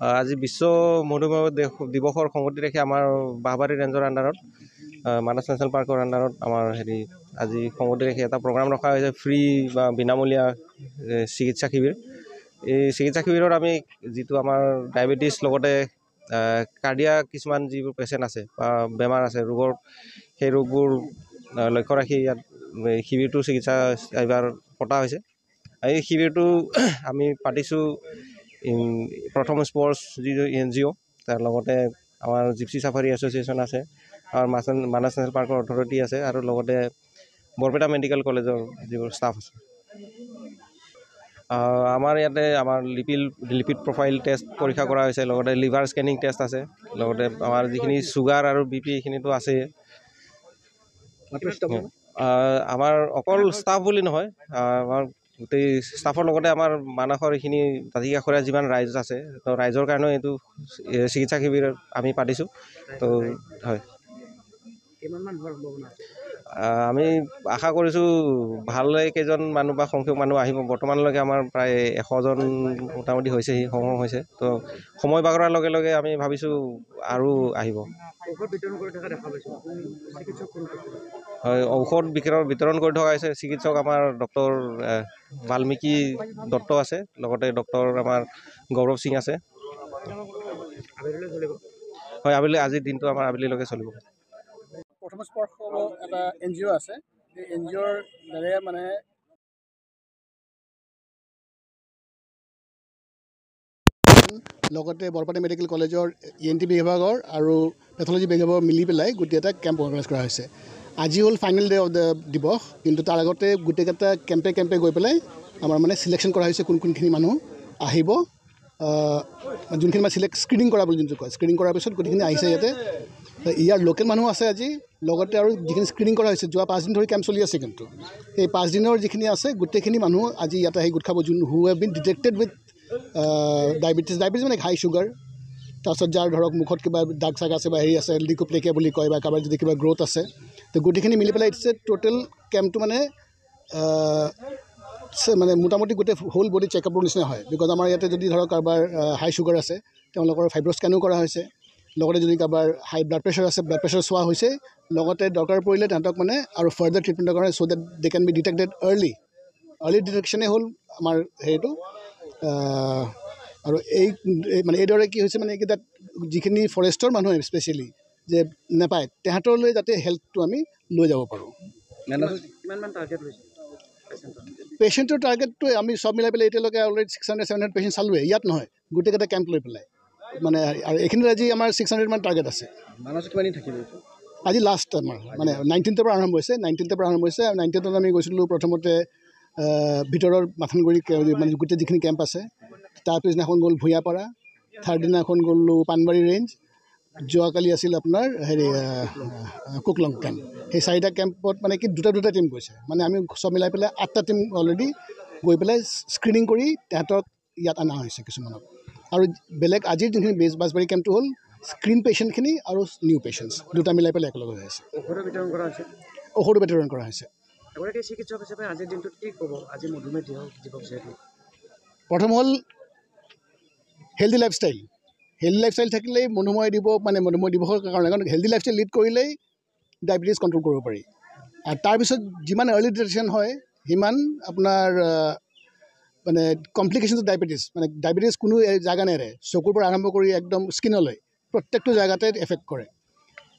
আজি বিশ্ব মধুমেহ দিৱসৰ সংগতি ৰাখি আমাৰ বাহবাৰী ৰেঞ্জৰ আণ্ডাৰত মানস নেশ্যনেল পাৰ্কৰ আণ্ডাৰত আমাৰ আজি সংগতি ৰাখি এটা প্ৰগ্ৰাম ৰখা হৈছে ফ্ৰী বা বিনামূলীয়া চিকিৎসা শিবিৰ। এই চিকিৎসা শিবিৰত আমি যিটো আমাৰ ডায়েবেটিছ লগতে কাৰ্ডিয়াক কিছুমান যিবোৰ পেচেণ্ট আছে বা বেমাৰ আছে ৰোগৰ সেই ৰোগবোৰ লক্ষ্য ৰাখি ইয়াত শিবিৰটো চিকিৎসা এইবাৰ পতা হৈছে। এই শিবিৰটো আমি পাতিছোঁ প্ৰথম স্পৰ্টছ যিটো NGO তাৰ লগতে আমাৰ জিপচি চাফাৰী এছ'চিয়েশ্যন আছে, আমাৰ মানস নেশ্যনেল পাৰ্কৰ অথৰিটি আছে আৰু লগতে বৰপেটা মেডিকেল কলেজৰ যিবোৰ ষ্টাফ আছে। আমাৰ ইয়াতে আমাৰ লিপিড প্ৰফাইল টেষ্ট পৰীক্ষা কৰা হৈছে, লগতে লিভাৰ স্কেনিং টেষ্ট আছে, লগতে আমাৰ যিখিনি চুগাৰ আৰু BP এইখিনিতো আছেই। আমাৰ অকল ষ্টাফ বুলি নহয়, আমাৰ গোটেই ষ্টাফৰ লগতে আমাৰ মানসৰ এইখিনি দাঁতি কাষৰীয়া যিমান ৰাইজ আছে তো ৰাইজৰ কাৰণেও এইটো চিকিৎসা শিবিৰ আমি পাতিছোঁ। তো হয়, আমি আশা কৰিছোঁ ভালেকেইজন মানুহ বা সংখ্যক মানুহ আহিব। বৰ্তমানলৈকে আমাৰ প্ৰায় 100জন মোটামুটি হৈছেহি, সংগ্ৰহ হৈছে। তো সময় বাগৰাৰ লগে লগে আমি ভাবিছোঁ আৰু আহিব। হয়, ঔষধ বিতৰণ কৰি থকা হৈছে। চিকিৎসক আমাৰ ডক্টৰ বাল্মীকি দত্ত আছে, লগতে ডক্টৰ আমাৰ গৌৰৱ সিং আছে। হয়, আজিৰ দিনটো আমাৰ আবেলিলৈকে চলিব। প্ৰথম স্পৰ্শ এটা NGO আছে, এই NGOৰ দ্বাৰা মানে লগতে বৰপেটা মেডিকেল কলেজৰ ENT বিভাগৰ আৰু পেথলজি বিভাগৰ মিলি পেলাই গোটেই এটা কেম্প অৰ্গেনাইজ কৰা হৈছে। আজি হ'ল ফাইনেল ডে অফ দ্য দিৱস, কিন্তু তাৰ আগতে গোটেইকেইটা কেম্পে গৈ পেলাই আমাৰ মানে চিলেকশ্যন কৰা হৈছে কোনখিনি মানুহ আহিব। যোনখিনি মানে স্ক্ৰিনিং কৰা বুলি যোনটো কয়, স্ক্ৰিনিং কৰাৰ পিছত গোটেইখিনি আহিছে ইয়াতে। ইয়াৰ লোকেল মানুহ আছে আজি, লগতে আৰু যিখিনি স্ক্ৰিনিং কৰা হৈছে যোৱা 5 দিন ধৰি কেম্প চলি আছে, কিন্তু এই 5 দিনৰ যিখিনি আছে গোটেইখিনি মানুহ আজি ইয়াতে আহি গোট খাব, হু have been detected with diabetes মানে হাই চুগাৰ। তাৰপিছত যাৰ ধৰক মুখত কিবা দাগ চাগ আছে বা হেৰি আছে, লিকোপ্লেকিয়া বুলি কয়, বা কাৰোবাৰ যদি কিবা গ্ৰ'থ আছে, তো গোটেইখিনি মিলি পেলাই ইটছ এ টোটেল কেম্পটো মানে মোটামুটি গোটেই হোল বডি চেকআপৰ নিচিনা হয়। বিকজ আমাৰ ইয়াতে যদি ধৰক কাৰোবাৰ হাই চুগাৰ আছে তেওঁলোকৰ ফাইব্ৰ স্কেনো কৰা হৈছে, লগতে যদি কাৰোবাৰ হাই ব্লাড প্ৰেছাৰ আছে ব্লাড প্ৰেছাৰ চোৱা হৈছে, লগতে দৰকাৰ পৰিলে তাহাঁতক মানে আৰু ফাৰ্ডাৰ ট্ৰিটমেণ্টৰ কাৰণে so' that they can be detected early ডিটেকশ্যনেই হ'ল আমাৰ হেৰিটো। আৰু মানে এইদৰে কি হৈছে মানে এইকেইটাত যিখিনি ফৰেষ্টৰ মানুহ স্পেচিয়েলি যে নাপায় তাহাঁতলৈ যাতে হেল্থটো আমি লৈ যাব পাৰোঁ। পেচেণ্টৰ টাৰ্গেটটো আমি চব মিলাই পেলাই এতিয়ালৈকে অলৰেডি 600-700 পেচেণ্ট চালোৱে, ইয়াত নহয় গোটেইকেইটা কেম্প লৈ পেলাই মানে। আৰু এইখিনিত আজি আমাৰ 600 মান টাৰ্গেট আছে। আজি লাষ্ট আমাৰ মানে 19th পৰা আৰম্ভ হৈছে। 19th আমি গৈছিলোঁ প্ৰথমতে ভিতৰৰ মাথানগুৰি মানে গোটেই যিখিনি কেম্প আছে। তাৰ পিছদিনাখন গ'ল ভূঞাপাৰা, থাৰ্ড দিনাখন গ'লোঁ পাণবাৰী ৰেঞ্জ, যোৱাকালি আছিল আপোনাৰ কুকলং কেম্প। সেই 4টা কেম্পত মানে কি দুটা টিম গৈছে, মানে আমি চব মিলাই পেলাই 8টা টিম অলৰেডি গৈ পেলাই স্ক্ৰিনিং কৰি তাহাঁতক ইয়াত অনা হৈছে কিছুমানক। আৰু বেলেগ আজিৰ যোনখিনি বাছবাৰী কেম্পটো হ'ল স্ক্ৰিন পেচেণ্টখিনি আৰু নিউ পেচেণ্টছ দুটা মিলাই পেলাই একেলগে হৈ আছে। ঔষধো বিতৰণ কৰা হৈছে। চিকিৎসক হিচাপে আজিৰ দিনটোত কি ক'ব? আজি মধুমেহ দিৱস যিহেতু প্ৰথম হ'ল হেল্ডি লাইফষ্টাইল থাকিলেই মধুমেহ দিৱসৰ কাৰণে, কাৰণ হেল্ডি লাইফষ্টাইল লিড কৰিলেই ডায়েবেটিছ কণ্ট্ৰল কৰিব পাৰি। আৰু তাৰপিছত যিমান আৰ্লি ডিটেকশ্যন হয় সিমান আপোনাৰ মানে কমপ্লিকেশ্যনছ অফ ডায়েবেটিছ কোনো জেগা নেৰে, চকুৰ পৰা আৰম্ভ কৰি একদম স্কিনলৈ প্ৰত্যেকটো জেগাতে এফেক্ট কৰে।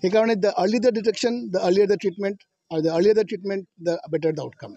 সেইকাৰণে the early the detection the earlier the treatment, আৰু the earlier the treatment the better the outcome.